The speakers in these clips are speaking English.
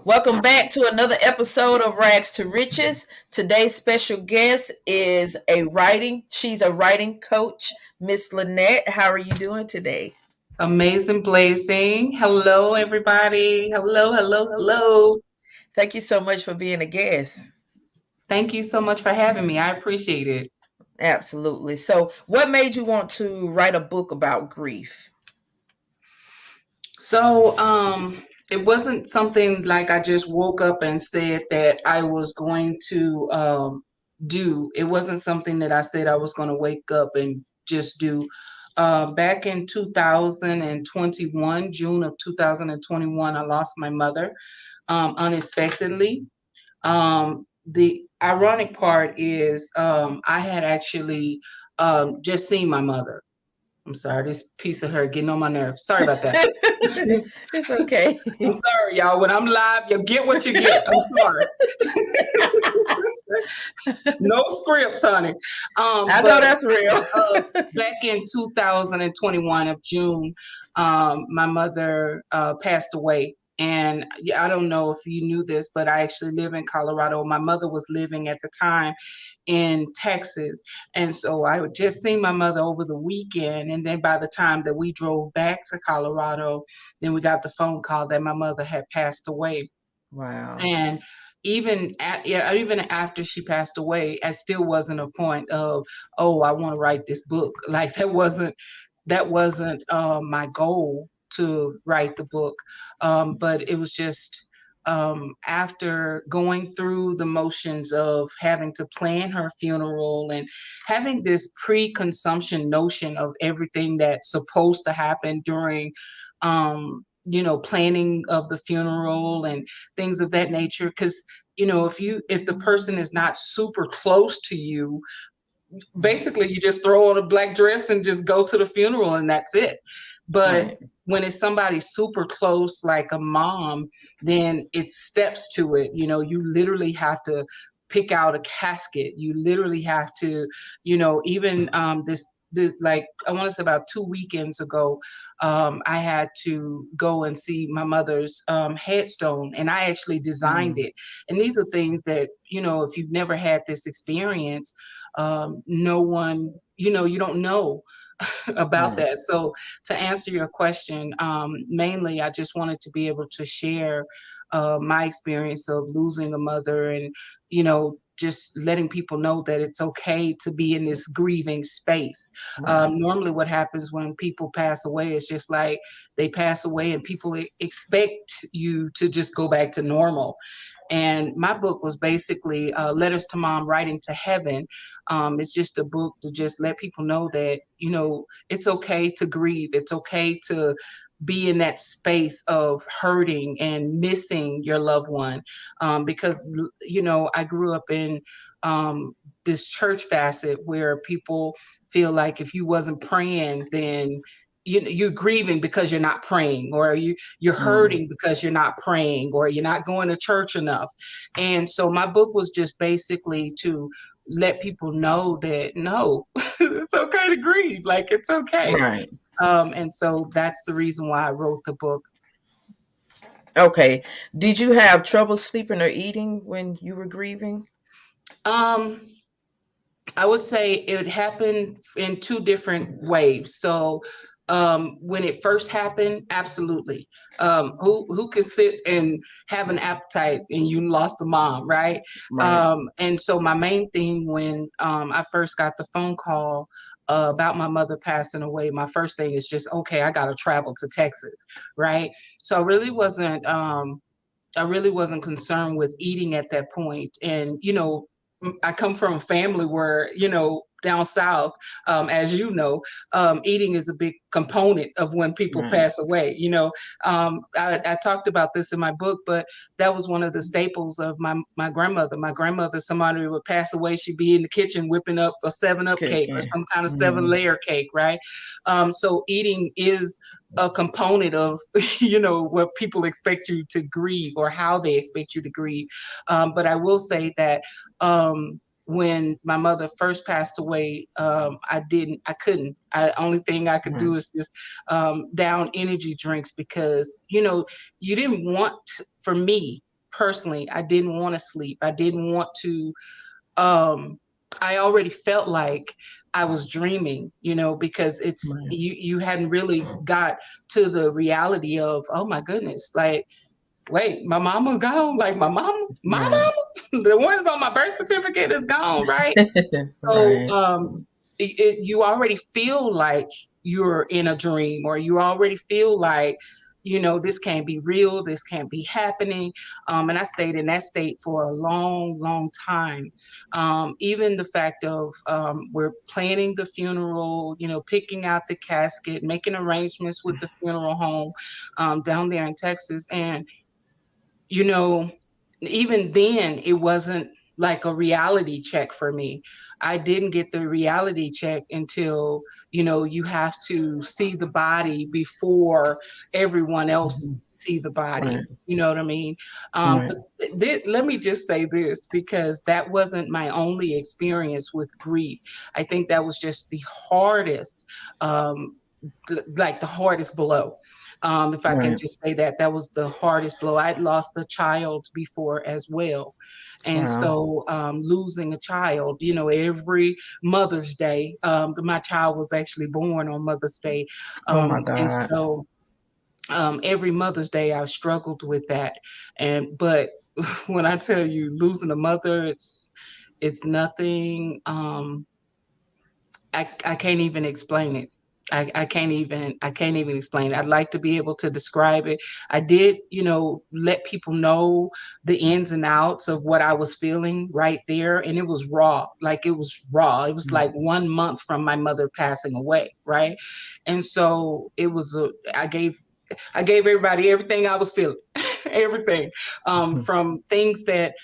Welcome back to another episode of Rags to Riches. Today's special guest is she's a writing coach, Miss Lynette. How are you doing today? Amazing Blazing. Hello, everybody. Hello, hello, hello. Thank you so much for being a guest. Thank you so much for having me. I appreciate it. Absolutely. So, what made you want to write a book about grief? So, it wasn't something like I just woke up and said that I was going to do. It wasn't something that I said I was going to wake up and just do. Back in 2021, June of 2021, I lost my mother unexpectedly. The ironic part is I had actually just seen my mother. I'm sorry, this piece of her getting on my nerves. Sorry about that. It's okay. I'm sorry, y'all. When I'm live, you get what you get. I'm sorry. No scripts, honey. I know But that's real. back in 2021 of June, my mother passed away. And yeah, I don't know if you knew this, but I actually live in Colorado. My mother was living at the time in Texas. And so I had just seen my mother over the weekend. And then by the time that we drove back to Colorado, then we got the phone call that my mother had passed away. Wow. And even after she passed away, I still wasn't a point of, oh, I want to write this book. Like that wasn't my goal to write the book. But it was just after going through the motions of having to plan her funeral and having this pre-consumption notion of everything that's supposed to happen during planning of the funeral and things of that nature. Because if the person is not super close to you, basically you just throw on a black dress and just go to the funeral and that's it. But Right. when it's somebody super close like a mom, then it's steps to it. You literally have to pick out a casket. You literally have to, even this, like, I want to say about 2 weekends ago, I had to go and see my mother's headstone, and I actually designed Mm. it. And these are things that, if you've never had this experience, no one, you don't know about Right. that. So to answer your question, mainly I just wanted to be able to share my experience of losing a mother, and just letting people know that it's okay to be in this grieving space. Right. Normally what happens when people pass away is just like they pass away and people expect you to just go back to normal. And my book was basically Letters to Mom, Writing to Heaven. It's just a book to just let people know that, it's okay to grieve. It's okay to be in that space of hurting and missing your loved one. Because, I grew up in this church facet where people feel like if you wasn't praying, then you're grieving because you're not praying, or you're Mm. hurting because you're not praying, or you're not going to church enough. And so my book was just basically to let people know that no, it's okay to grieve. Like, it's okay. Right. And so that's the reason why I wrote the book. Okay. Did you have trouble sleeping or eating when you were grieving? Um, I would say it happened in two different waves. So, when it first happened, absolutely. Who can sit and have an appetite and you lost a mom, right? Right. And so my main thing when I first got the phone call about my mother passing away, my first thing is just, okay, I got to travel to Texas, right? So I really wasn't concerned with eating at that point. And, I come from a family where, down south, as you know, eating is a big component of when people Right. pass away. I talked about this in my book, but that was one of the staples of my grandmother. My grandmother, somebody would pass away, she'd be in the kitchen whipping up a 7 Up Okay. cake or Okay. some kind of seven Mm. layer cake, right? So eating is a component of what people expect you to grieve or how they expect you to grieve. But I will say that when my mother first passed away, I couldn't. Only thing I could Right. do is just down energy drinks, because you didn't want for me. personally, I didn't want to sleep. I didn't want to, um, I already felt like I was dreaming, because Right. you hadn't really got to the reality of, oh my goodness, like, wait, my mama gone? Like my Right. mama, the ones on my birth certificate is gone, right? So Right. you already feel like you're in a dream, or you already feel like, this can't be real, this can't be happening. And I stayed in that state for a long, long time. Even the fact of, we're planning the funeral, picking out the casket, making arrangements with the funeral home down there in Texas. And you know, even then, it wasn't like a reality check for me. I didn't get the reality check until, you have to see the body before everyone else Mhm. see the body. Right. You know what I mean? Right. But let me just say this, because that wasn't my only experience with grief. I think that was just the hardest, um, like the hardest blow. If I can Right. just say that, that was the hardest blow. I'd lost a child before as well. And Wow. so losing a child, every Mother's Day, my child was actually born on Mother's Day. Oh my And God. so every Mother's Day, I struggled with that. But when I tell you losing a mother, it's nothing. I can't even explain it. I can't even explain it. I'd like to be able to describe it. I did, let people know the ins and outs of what I was feeling right there. And it was raw. Like it was raw. It was like 1 month from my mother passing away. Right. And so I gave everybody everything I was feeling, everything, from things that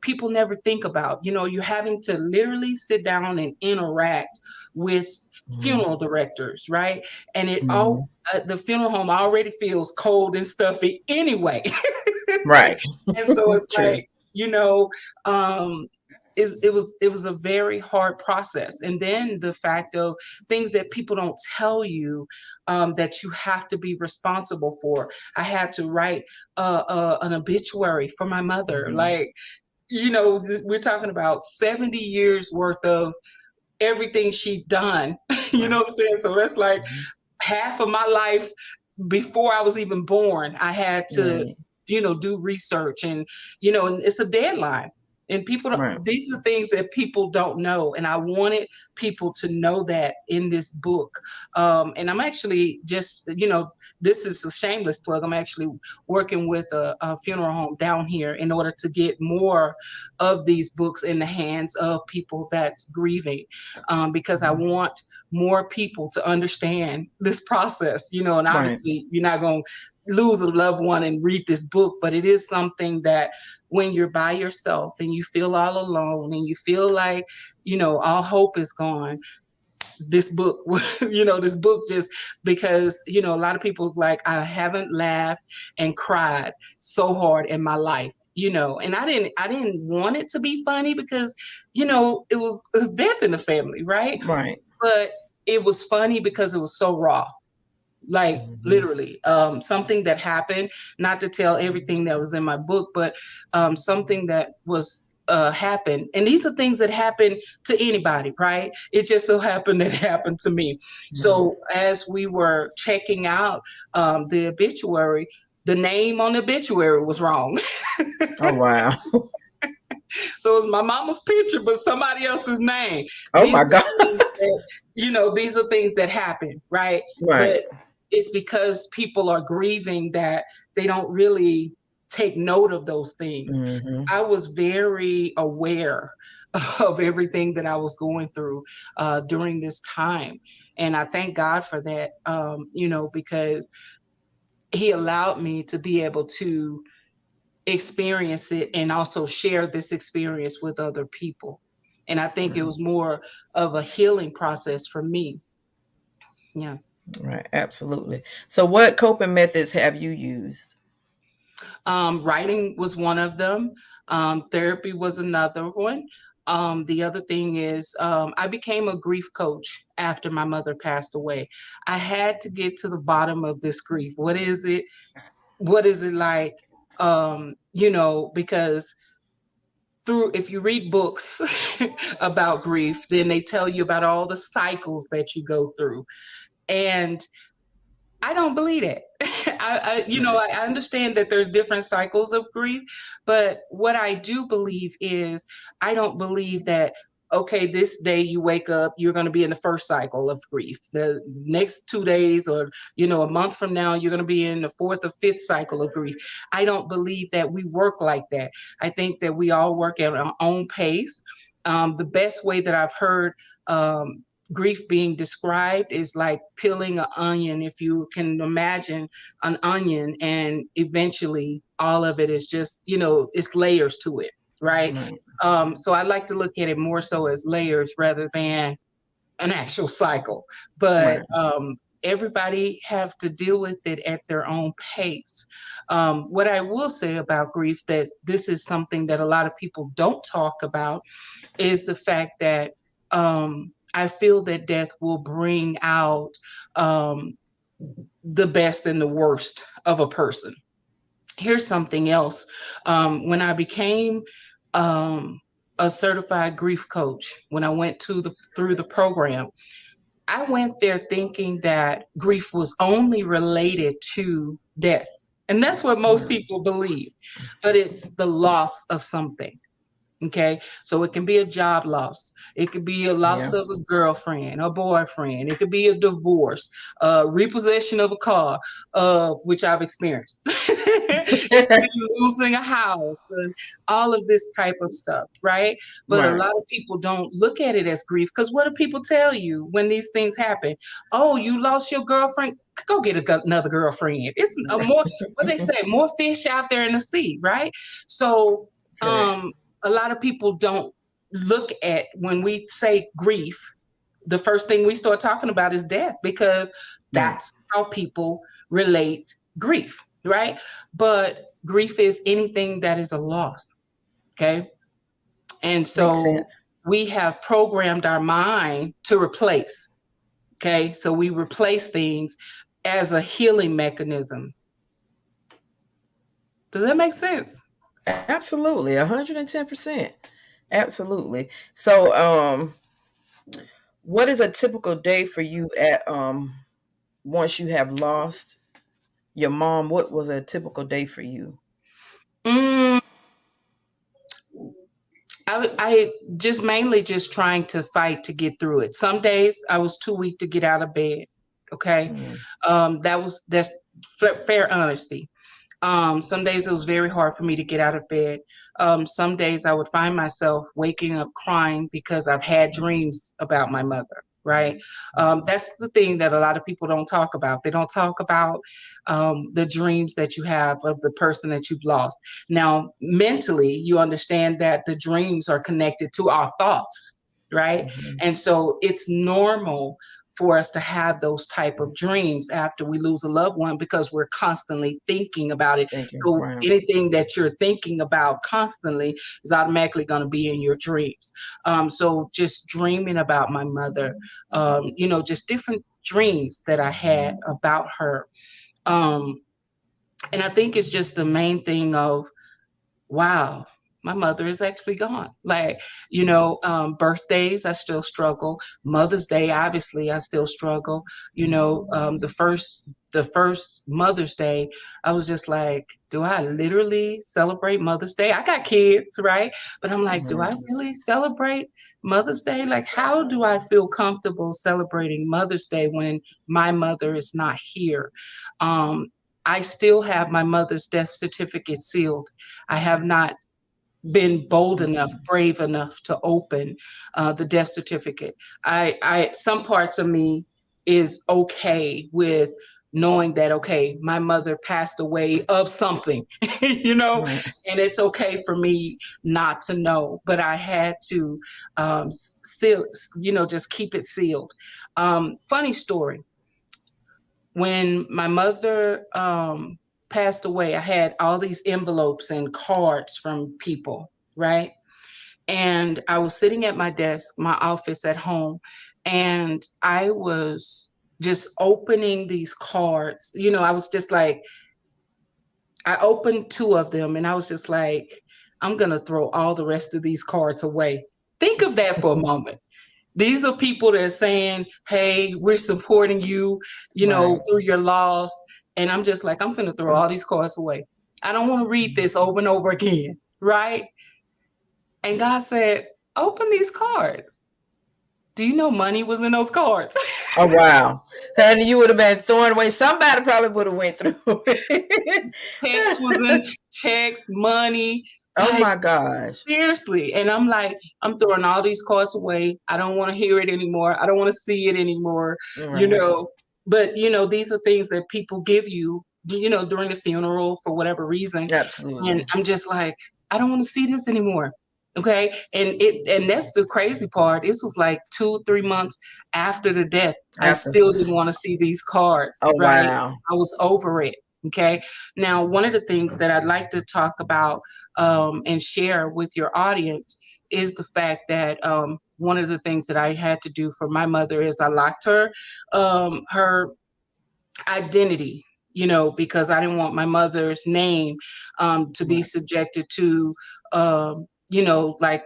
people never think about. You're having to literally sit down and interact with Mhm. funeral directors, right? And Mhm. the funeral home already feels cold and stuffy anyway. Right. And so it's True. like, um, it was a very hard process. And then the fact of things that people don't tell you, that you have to be responsible for. I had to write an obituary for my mother. Mhm. Like, we're talking about 70 years worth of everything she'd done. You know Right. what I'm saying? So that's like Mhm. half of my life before I was even born. I had to, Right. do research, and it's a deadline. And Right. these are things that people don't know. And I wanted people to know that in this book. And I'm actually just, this is a shameless plug. I'm actually working with a funeral home down here in order to get more of these books in the hands of people that's grieving, because I Mhm. want more people to understand this process, and Right. obviously you're not going to lose a loved one and read this book, but it is something that when you're by yourself and you feel all alone and you feel like, all hope is gone, this book, this book just because, a lot of people's like, I haven't laughed and cried so hard in my life, and I didn't want it to be funny because, it was death in the family, right? Right. But it was funny because it was so raw, like Mhm. literally, something that happened, not to tell everything that was in my book, but something that was happened. And these are things that happen to anybody, right? It just so happened that it happened to me. Right. So as we were checking out the obituary, the name on the obituary was wrong. Oh wow. So it was my mama's picture, but somebody else's name. Oh These my are God. things that, these are things that happen, right? Right. But it's because people are grieving that they don't really take note of those things. Mhm. I was very aware of everything that I was going through during this time. And I thank God for that, because He allowed me to be able to experience it and also share this experience with other people. And I think it Right. was more of a healing process for me. Yeah. Right. Absolutely. So, what coping methods have you used? Writing was one of them. Therapy was another one. The other thing is, I became a grief coach after my mother passed away. I had to get to the bottom of this grief. What is it? What is it like? Because if you read books about grief, then they tell you about all the cycles that you go through. And I don't believe it. I understand that there's different cycles of grief, but what I do believe is I don't believe that, okay, this day you wake up, you're going to be in the first cycle of grief. The next 2 days or, a month from now, you're going to be in the fourth or fifth cycle of grief. I don't believe that we work like that. I think that we all work at our own pace. The best way that I've heard grief being described is like peeling an onion. If you can imagine an onion, and eventually all of it is just, it's layers to it, right? Right. So I like to look at it more so as layers rather than an actual cycle. But Right. everybody have to deal with it at their own pace. What I will say about grief, that this is something that a lot of people don't talk about, is the fact that I feel that death will bring out the best and the worst of a person. Here's something else. When I became a certified grief coach, when I went through the program, I went there thinking that grief was only related to death. And that's what most Right. people believe, but it's the loss of something. Okay, so it can be a job loss. It could be a loss Yeah. of a girlfriend, a boyfriend. It could be a divorce, repossession of a car, which I've experienced. It could be losing a house, and all of this type of stuff, right? But a Right. lot of people don't look at it as grief, because what do people tell you when these things happen? Oh, you lost your girlfriend. Go get another girlfriend. It's a more, what they say, more fish out there in the sea, right? So, Correct. a lot of people don't look at, when we say grief, the first thing we start talking about is death, because Right. that's how people relate grief, right? But grief is anything that is a loss. Okay. And Makes so sense. we have programmed our mind to replace. Okay. So we replace things as a healing mechanism. Does that make sense? Absolutely. 110%. Absolutely. So, what is a typical day for you at once you have lost your mom? What was a typical day for you? Mm, I just mainly just trying to fight to get through it. Some days I was too weak to get out of bed. Okay. Mm. That's fair honesty. Some days it was very hard for me to get out of bed. Some days I would find myself waking up crying because I've had dreams about my mother, right? That's the thing that a lot of people don't talk about. They don't talk about the dreams that you have of the person that you've lost. Now, mentally, you understand that the dreams are connected to our thoughts, right? Mhm. And so it's normal for us to have those type of dreams after we lose a loved one, because we're constantly thinking about it. Thank you. So Right. anything that you're thinking about constantly is automatically going to be in your dreams. So just dreaming about my mother, just different dreams that I had about her. Um, and I think it's just the main thing of, wow, my mother is actually gone. Like, birthdays, I still struggle. Mother's Day, obviously, I still struggle. The first Mother's Day, I was just like, do I literally celebrate Mother's Day? I got kids, right? But I'm like, do Mhm. I really celebrate Mother's Day? Like, how do I feel comfortable celebrating Mother's Day when my mother is not here? Um, I still have my mother's death certificate sealed. I have not been bold enough, brave enough to open the death certificate. Some parts of me is okay with knowing that, okay, my mother passed away of something, you know, Right. and it's okay for me not to know, but I had to seal, just keep it sealed. Funny story, when my mother passed away, I had all these envelopes and cards from people, right? And I was sitting at my desk, my office at home, and I was just opening these cards. I was just like, I opened two of them and I was just like, I'm going to throw all the rest of these cards away. Think of that for a moment. These are people that are saying, hey, we're supporting you, Right. through your loss. And I'm just like, I'm going to throw all these cards away. I don't want to read this over and over again. Right. And God said, open these cards. Do you know money was in those cards? Oh wow, honey, you would have been throwing away. Somebody probably would have went through it. Checks was in checks, money. Oh Like, my gosh. seriously. And I'm like, I'm throwing all these cards away. I don't want to hear it anymore. I don't want to see it anymore, you Right. know. But, these are things that people give you, during the funeral for whatever reason. And Absolutely. I'm just like, I don't want to see this anymore. Okay. And that's the crazy part. This was like 2, 3 months after the death. I After. still didn't want to see these cards, Oh right? wow. I was over it. Okay. Now, one of the things that I'd like to talk about and share with your audience is the fact that one of the things that I had to do for my mother is I locked her identity, because I didn't want my mother's name to be Right. subjected to, like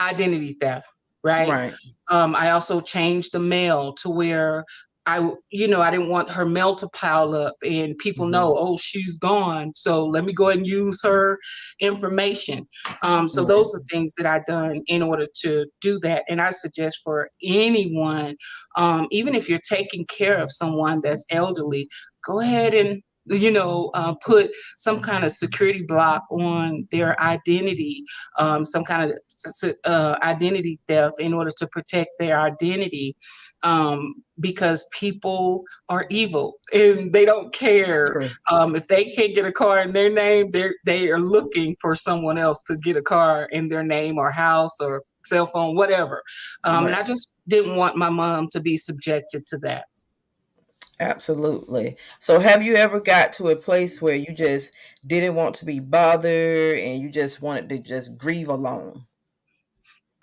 identity theft, right? Right. I also changed the mail to where I didn't want her mail to pile up and people Hmm. know, oh, she's gone. So let me go ahead and use her information. So Right. those are things that I've done in order to do that. And I suggest for anyone, even if you're taking care of someone that's elderly, go ahead and put some kind of security block on their identity, some kind of identity theft in order to protect their identity, because people are evil and they don't care. True. If they can't get a car in their name, they are looking for someone else to get a car in their name or house or cell phone, whatever. And Right. I just didn't want my mom to be subjected to that. Absolutely. So have you ever got to a place where you just didn't want to be bothered and you just wanted to just grieve alone?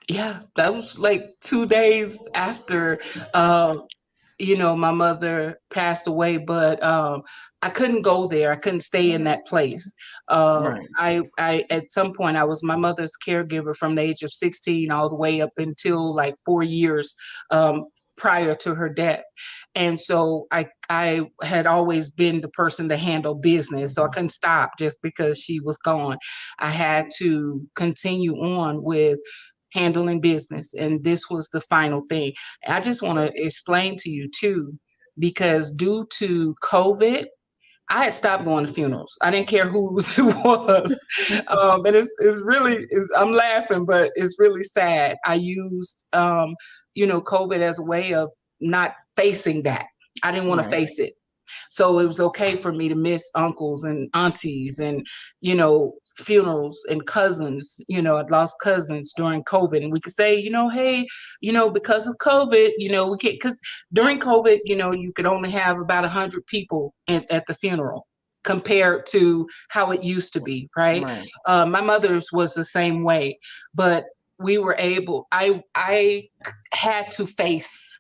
Yeah, that was like 2 days after my mother passed away, but I couldn't go there. I couldn't stay in that place. Right. I at some point I was my mother's caregiver from the age of 16 all the way up until like 4 years um, prior to her death, and so I had always been the person to handle business, so I couldn't stop just because she was gone. I had to continue on with handling business, and this was the final thing. I just want to explain to you too, because due to COVID, I had stopped going to funerals. I didn't care whose it was, and it's really I'm laughing, but it's really sad. I used COVID as a way of not facing that. I didn't want to Right. face it. So it was okay for me to miss uncles and aunties and, funerals and cousins. I'd lost cousins during COVID. And we could say, hey, because of COVID, we can't, because during COVID, you could only have about 100 people at the funeral compared to how it used to be, right? Right. My mother's was the same way, but we were able, I had to face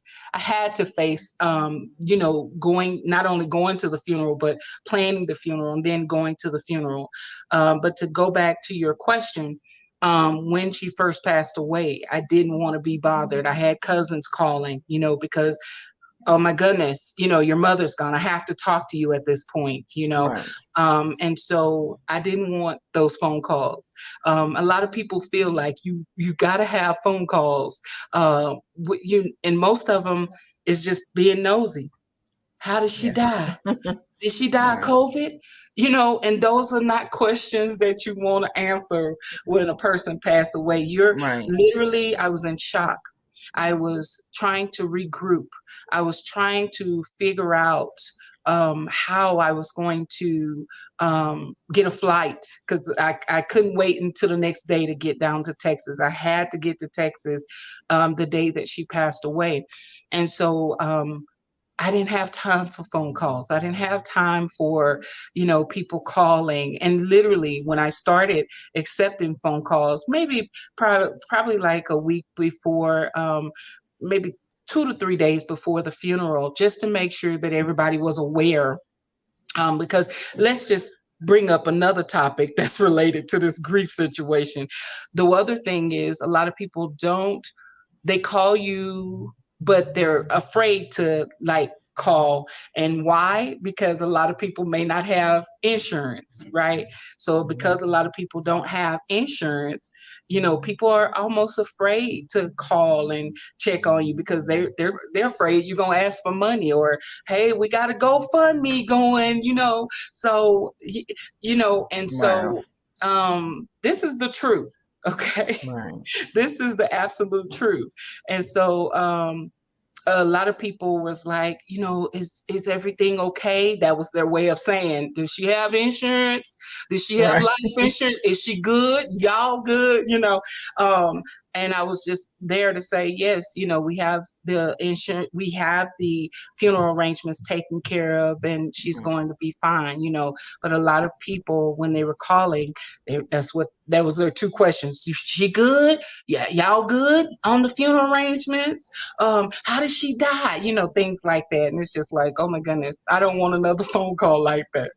going, not only going to the funeral, but planning the funeral and then going to the funeral. But to go back to your question, when she first passed away, I didn't want to be bothered. I had cousins calling, because oh my goodness, your mother's gone. I have to talk to you at this point. Right. And so I didn't want those phone calls. A lot of people feel like you got to have phone calls. And most of them is just being nosy. How did she Yeah. die? Did she die of Right. COVID? And those are not questions that you want to answer when a person passed away. You're Right. literally, I was in shock. I was trying to regroup. I was trying to figure out how I was going to get a flight, because I couldn't wait until the next day to get down to Texas. I had to get to Texas the day that she passed away. And so I didn't have time for phone calls. I didn't have time for, people calling. And literally, when I started accepting phone calls, maybe probably like a week before, maybe 2 to 3 days before the funeral, just to make sure that everybody was aware. Because let's just bring up another topic that's related to this grief situation. The other thing is a lot of people don't, they call you, but they're afraid to like call. And why? Because a lot of people may not have insurance, right? So because a lot of people don't have insurance, people are almost afraid to call and check on you because they're afraid you're gonna ask for money, or hey, we got a GoFundMe going, so and Wow. so this is the truth. Okay. Right. This is the absolute truth. And so a lot of people was like, is everything okay? That was their way of saying, does she have insurance? Does she have Right. life insurance? Is she good? Y'all good? Um, and I was just there to say, yes, we have the insurance, we have the funeral arrangements taken care of, and she's going to be fine, But a lot of people, when they were calling, that was their two questions. She good? Yeah, y'all good on the funeral arrangements? How did she die? Things like that. And it's just like, oh my goodness, I don't want another phone call like that.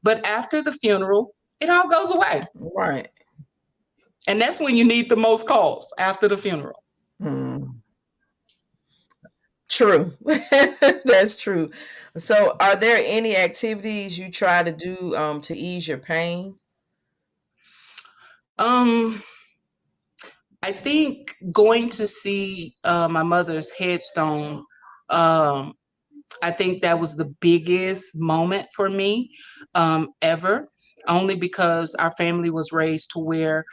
But after the funeral, it all goes away. Right. And that's when you need the most calls, after the funeral. True. That's true. So, are there any activities you try to do to ease your pain? Um, I think going to see my mother's headstone, um, I think that was the biggest moment for me ever, only because our family was raised to where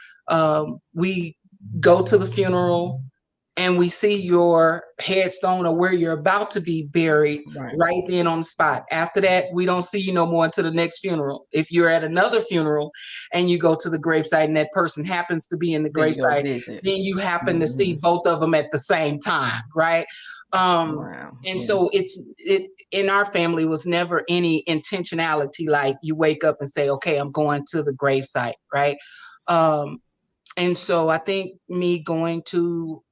we go to the funeral and we see your headstone or where you're about to be buried Right. right then on the spot. After that, we don't see you no more until the next funeral. If you're at another funeral and you go to the gravesite and that person happens to be in the Then you go gravesite, visit. then you happen to Hmm. see both of them at the same time, right? Wow. And Yeah. so it in our family was never any intentionality like you wake up and say, okay, I'm going to the gravesite, right? Um, and so I think me going to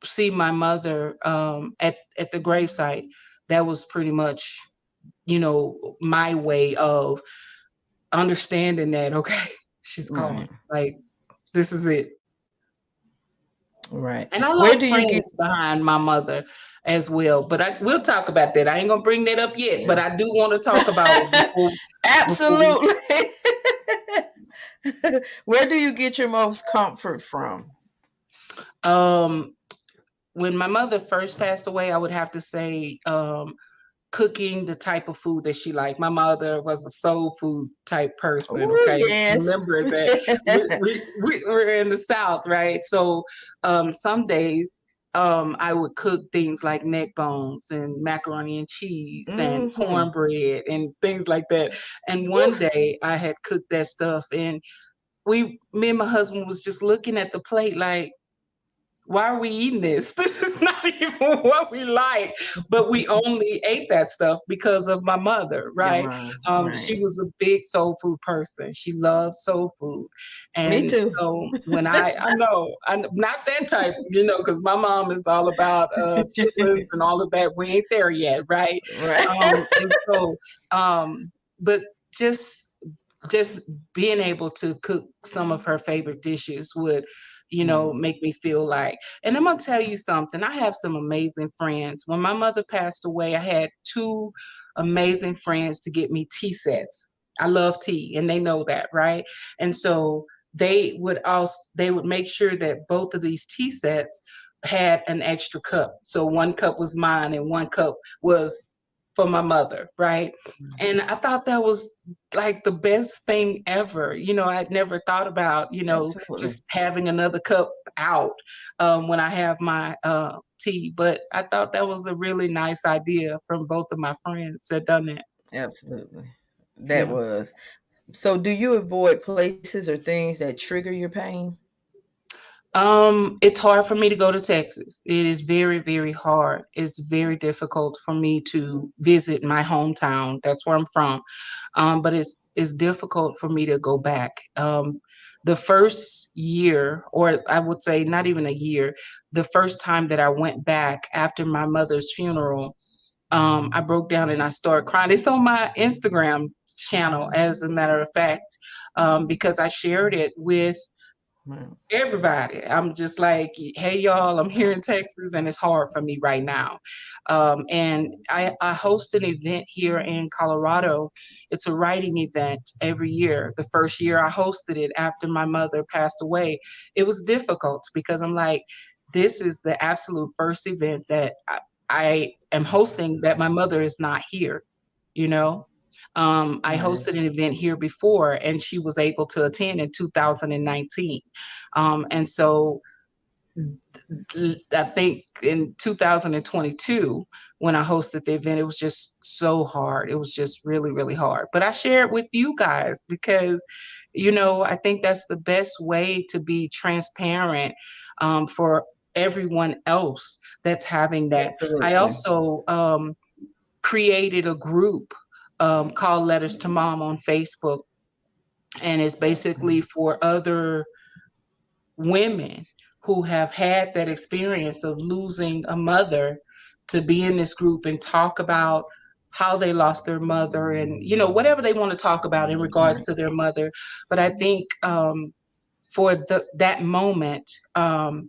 see my mother at the gravesite, that was pretty much, my way of understanding that, okay, she's gone. Right. Like, this is it. Right. And I Where do lost you get? friends behind my mother as well. But we'll talk about that. I ain't gonna bring that up yet, Yeah. but I do want to talk about it before we Absolutely. Where do you get your most comfort from? um when my mother first passed away, I would have to say cooking the type of food that she liked. My mother was a soul food type person. Oh, Okay, yes. remember that we're in the South, right? So some days I would cook things like neck bones and macaroni and cheese and Hmm. cornbread and things like that. And one day I had cooked that stuff, and me and my husband was just looking at the plate like, why are we eating this? This is not even what we like. But we only ate that stuff because of my mother, Your right? mom. She Right. was a big soul food person. She loved soul food. Me And too. so when I know, I'm not that type, because my mom is all about chitlins and all of that. We ain't there yet, right? Right. And so, um, but just being able to cook some of her favorite dishes would, Mm. make me feel like. And I'm gonna tell you something. I have some amazing friends. When my mother passed away, I had two amazing friends to get me tea sets. I love tea, and they know that, right? And so they would make sure that both of these tea sets had an extra cup. So one cup was mine and one cup was for my mother, right? And I thought that was like the best thing ever. I'd never thought about, Absolutely. just having another cup out when I have my tea. But I thought that was a really nice idea from both of my friends that done that. Absolutely. That Yeah. was. So, do you avoid places or things that trigger your pain? It's hard for me to go to Texas. It is very, very hard. It's very difficult for me to visit my hometown. That's where I'm from. But it's difficult for me to go back. The first year, or I would say not even a year, the first time that I went back after my mother's funeral, I broke down and I started crying. It's on my Instagram channel, as a matter of fact, because I shared it with Wow. everybody. I'm just like, hey, y'all, I'm here in Texas and it's hard for me right now. And I host an event here in Colorado. It's a writing event every year. The first year I hosted it after my mother passed away, it was difficult because I'm like, this is the absolute first event that I am hosting that my mother is not here, you know? I Right. hosted an event here before and she was able to attend in 2019. And so I think in 2022, when I hosted the event, it was just so hard. It was just really, really hard. But I share it with you guys because, I think that's the best way to be transparent for everyone else that's having that. I Absolutely. also created a group called Letters to Mom on Facebook, and it's basically for other women who have had that experience of losing a mother to be in this group and talk about how they lost their mother and whatever they want to talk about in regards Right. to their mother. But I think for that moment,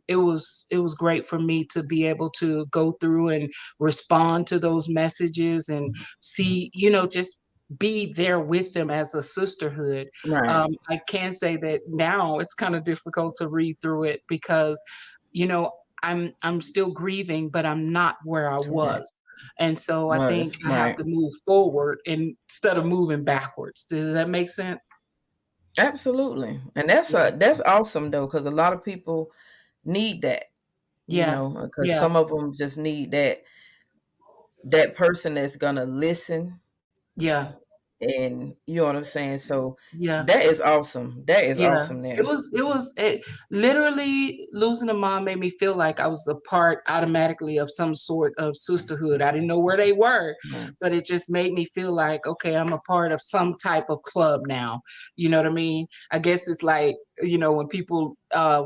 it was great for me to be able to go through and respond to those messages and see, just be there with them as a sisterhood. Right. I can say that now it's kind of difficult to read through it because, you know, I'm still grieving, but I'm not where I Correct. was. And so I No, think that's I have right. to move forward instead of moving backwards. Does that make sense? Absolutely. And that's awesome though, because a lot of people need that, Yeah. because Yeah. some of them just need that person that's gonna listen, Yeah. and you know what I'm saying. So Yeah. that is awesome. That is Yeah, awesome. it There. was it was it literally losing a mom made me feel like I was a part automatically of some sort of sisterhood. I didn't know where they were, Right. but it just made me feel like, okay, I'm a part of some type of club now. You know what I mean? I guess it's like, when people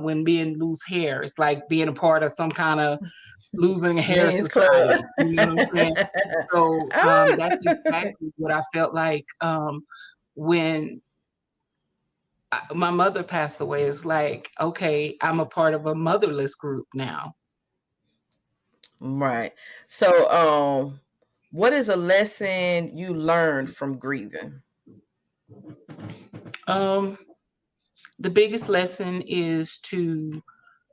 when men lose hair, it's like being a part of some kind of losing hair Men's club. society. You know what I'm saying? So Ah, that's exactly what I felt like when my mother passed away. It's like, okay, I'm a part of a motherless group now. right. So, what is a lesson you learned from grieving? Um, the biggest lesson is to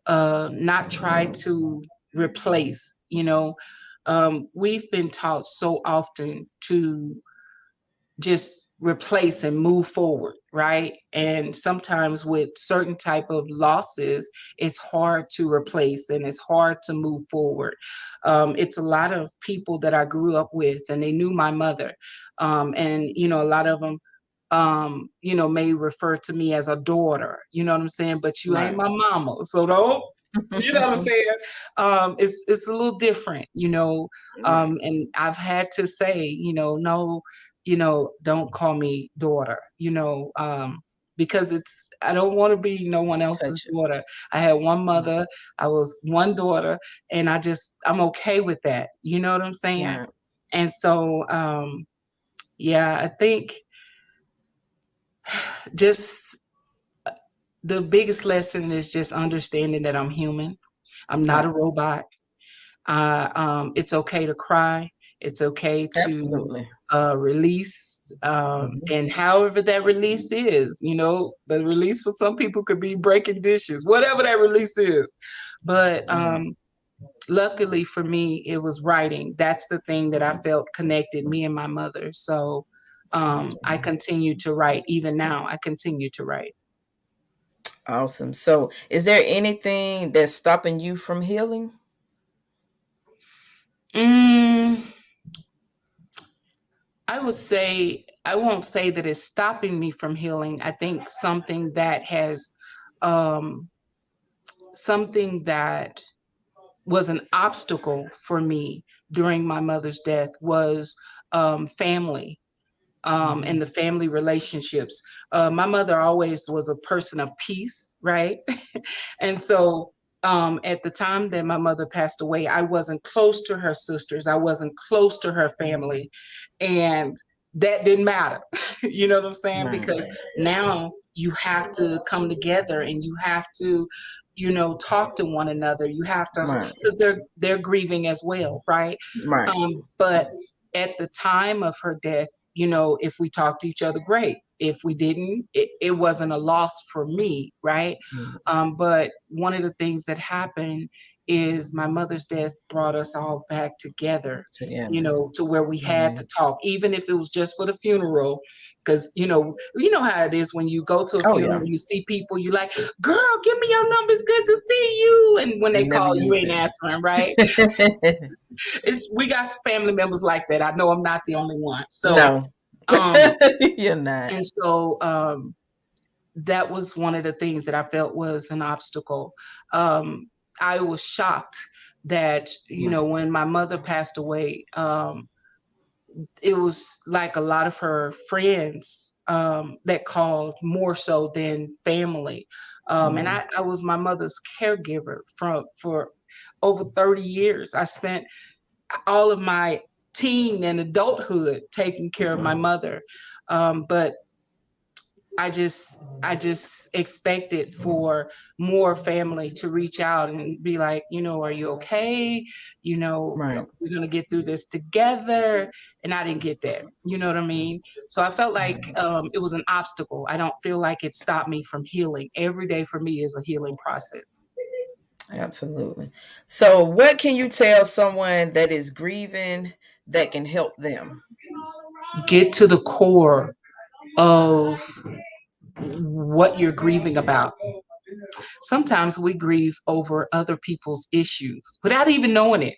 not try to replace. We've been taught so often to just replace and move forward, right? And sometimes with certain type of losses, it's hard to replace and it's hard to move forward. It's a lot of people that I grew up with and they knew my mother. And a lot of them may refer to me as a daughter, you know what I'm saying? But you ain't Right. my mama. So don't, you know what I'm saying? It's a little different, Right. and I've had to say, no, don't call me daughter, because I don't want to be no one else's Touch it. daughter. I had one mother, I was one daughter, and I'm okay with that. You know what I'm saying? Right. And so, yeah, I think just the biggest lesson is just understanding that I'm human. I'm not a Right. robot. It's okay to cry. It's okay to Absolutely. release, Mhm. and however that release is, the release for some people could be breaking dishes, whatever that release is. But Right. luckily for me, it was writing. That's the thing that I felt connected me and my mother. So I Awesome. continue to write. Even now, I continue to write. Awesome. So, is there anything that's stopping you from healing? Mm, I would say I won't say that it's stopping me from healing. I think um, something that was an obstacle for me during my mother's death was family, and Mhm. the family relationships. My mother always was a person of peace, right? And so At the time that my mother passed away, I wasn't close to her sisters. I wasn't close to her family. And that didn't matter. You know what I'm saying? Right. Because now you have to come together and you have to, talk to one another. You have to, Right. because they're grieving as well, right? Right. But at the time of her death, if we talked to each other, great. If we didn't, it wasn't a loss for me, right? Mm. But one of the things that happened is my mother's death brought us all back together, Together. to where we had Right. to talk, even if it was just for the funeral. Because you know how it is when you go to a Oh yeah. funeral, you see people, you like, girl, give me your number. It's good to see you. And when they You never call, you use ain't answering, right? it. We got family members like that. I know I'm not the only one. So, No. um, You're not. and so, that was one of the things that I felt was an obstacle. Um, I was shocked that, Right. when my mother passed away, it was like a lot of her friends that called more so than family. And Mm. I was my mother's caregiver for over 30 years. I spent all of my teen and adulthood taking care of my mother. But I just expected for more family to reach out and be like, are you okay? Right. We're gonna get through this together. And I didn't get that. You know what I mean? So I felt like Right. it was an obstacle. I don't feel like it stopped me from healing. Every day for me is a healing process. Absolutely. So, what can you tell someone that is grieving that can help them? Get to the core of what you're grieving about. Sometimes we grieve over other people's issues without even knowing it.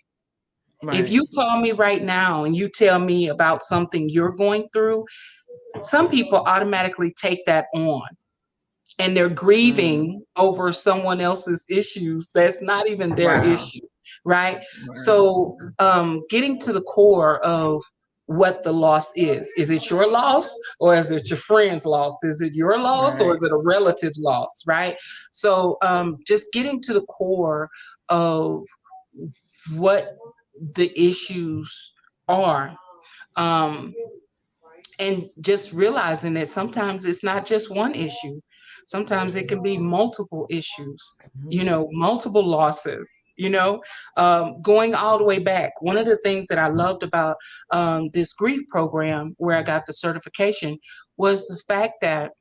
If Right. you call me right now and you tell me about something you're going through, some people automatically take that on and they're Mm. grieving over someone else's issues that's not even their Wow. issue, right? Right. So, getting to the core of what the loss is it your loss or is it your friend's loss? Is it your loss or Right. is it a relative's loss, right? So, just getting to the core of what the issues are, um, and just realizing that sometimes it's not just one issue. Sometimes it can be multiple issues, Mhm. multiple losses, going all the way back. One of the things that I loved about this grief program where I got the certification was the fact that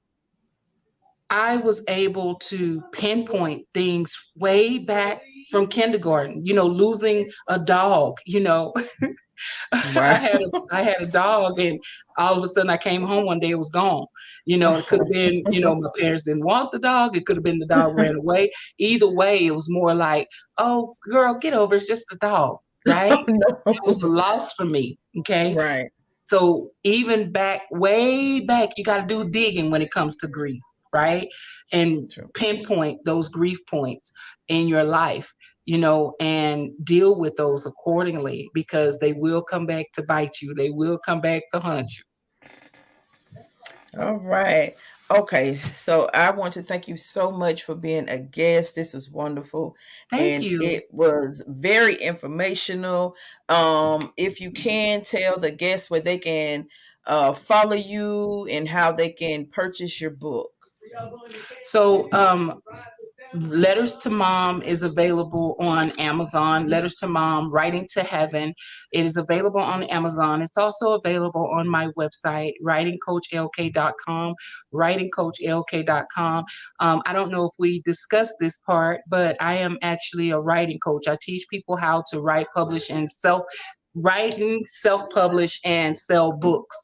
I was able to pinpoint things way back from kindergarten, losing a dog, Wow. I had a dog and all of a sudden I came home one day, it was gone. It could have been, my parents didn't want the dog. It could have been the dog ran away. Either way, it was more like, oh girl, get over it. It's just a dog, right? It was a No. loss for me. Okay. Right. So even back, way back, you got to do digging when it comes to grief, right? And True. pinpoint those grief points in your life, and deal with those accordingly because they will come back to bite you. They will come back to haunt you. All right. Okay. So I want to thank you so much for being a guest. This was wonderful Thank and you. it was very informational. If you can tell the guests where they can follow you and how they can purchase your book. So, Letters to Mom is available on Amazon. Letters to Mom, Writing to Heaven. It is available on Amazon. It's also available on my website, writingcoachlk.com, writingcoachlk.com. I don't know if we discussed this part, but I am actually a writing coach. I teach people how to write, publish, and writing, self-publish, and sell books.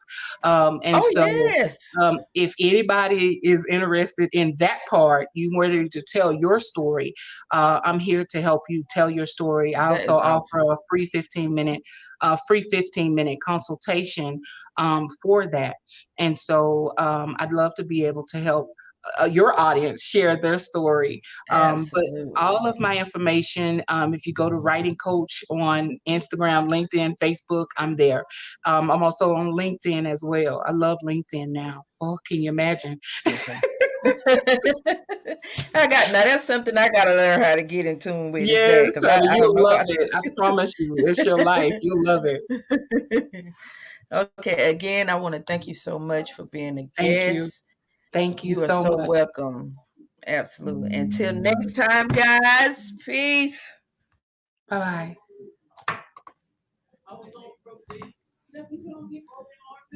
And Oh, so yes. if anybody is interested in that part, you ready to tell your story, I'm here to help you tell your story. I That also is offer awesome. a free 15-minute consultation for that. And so I'd love to be able to help your audience share their story. But all Absolutely. of my information, if you go to Writing Coach on Instagram, LinkedIn, Facebook, I'm there. I'm also on LinkedIn as well. I love LinkedIn now. Oh, can you imagine? Okay. I got now. That's something I gotta learn how to get in tune with is Yes, that because honey, I don't you'll know love how. it. I promise you, it's your life. You'll love it. Okay, again, I want to thank you so much for being a Thank you. guest. Thank you You are so so much. welcome. Absolutely. Until next time, guys. Peace. Bye bye.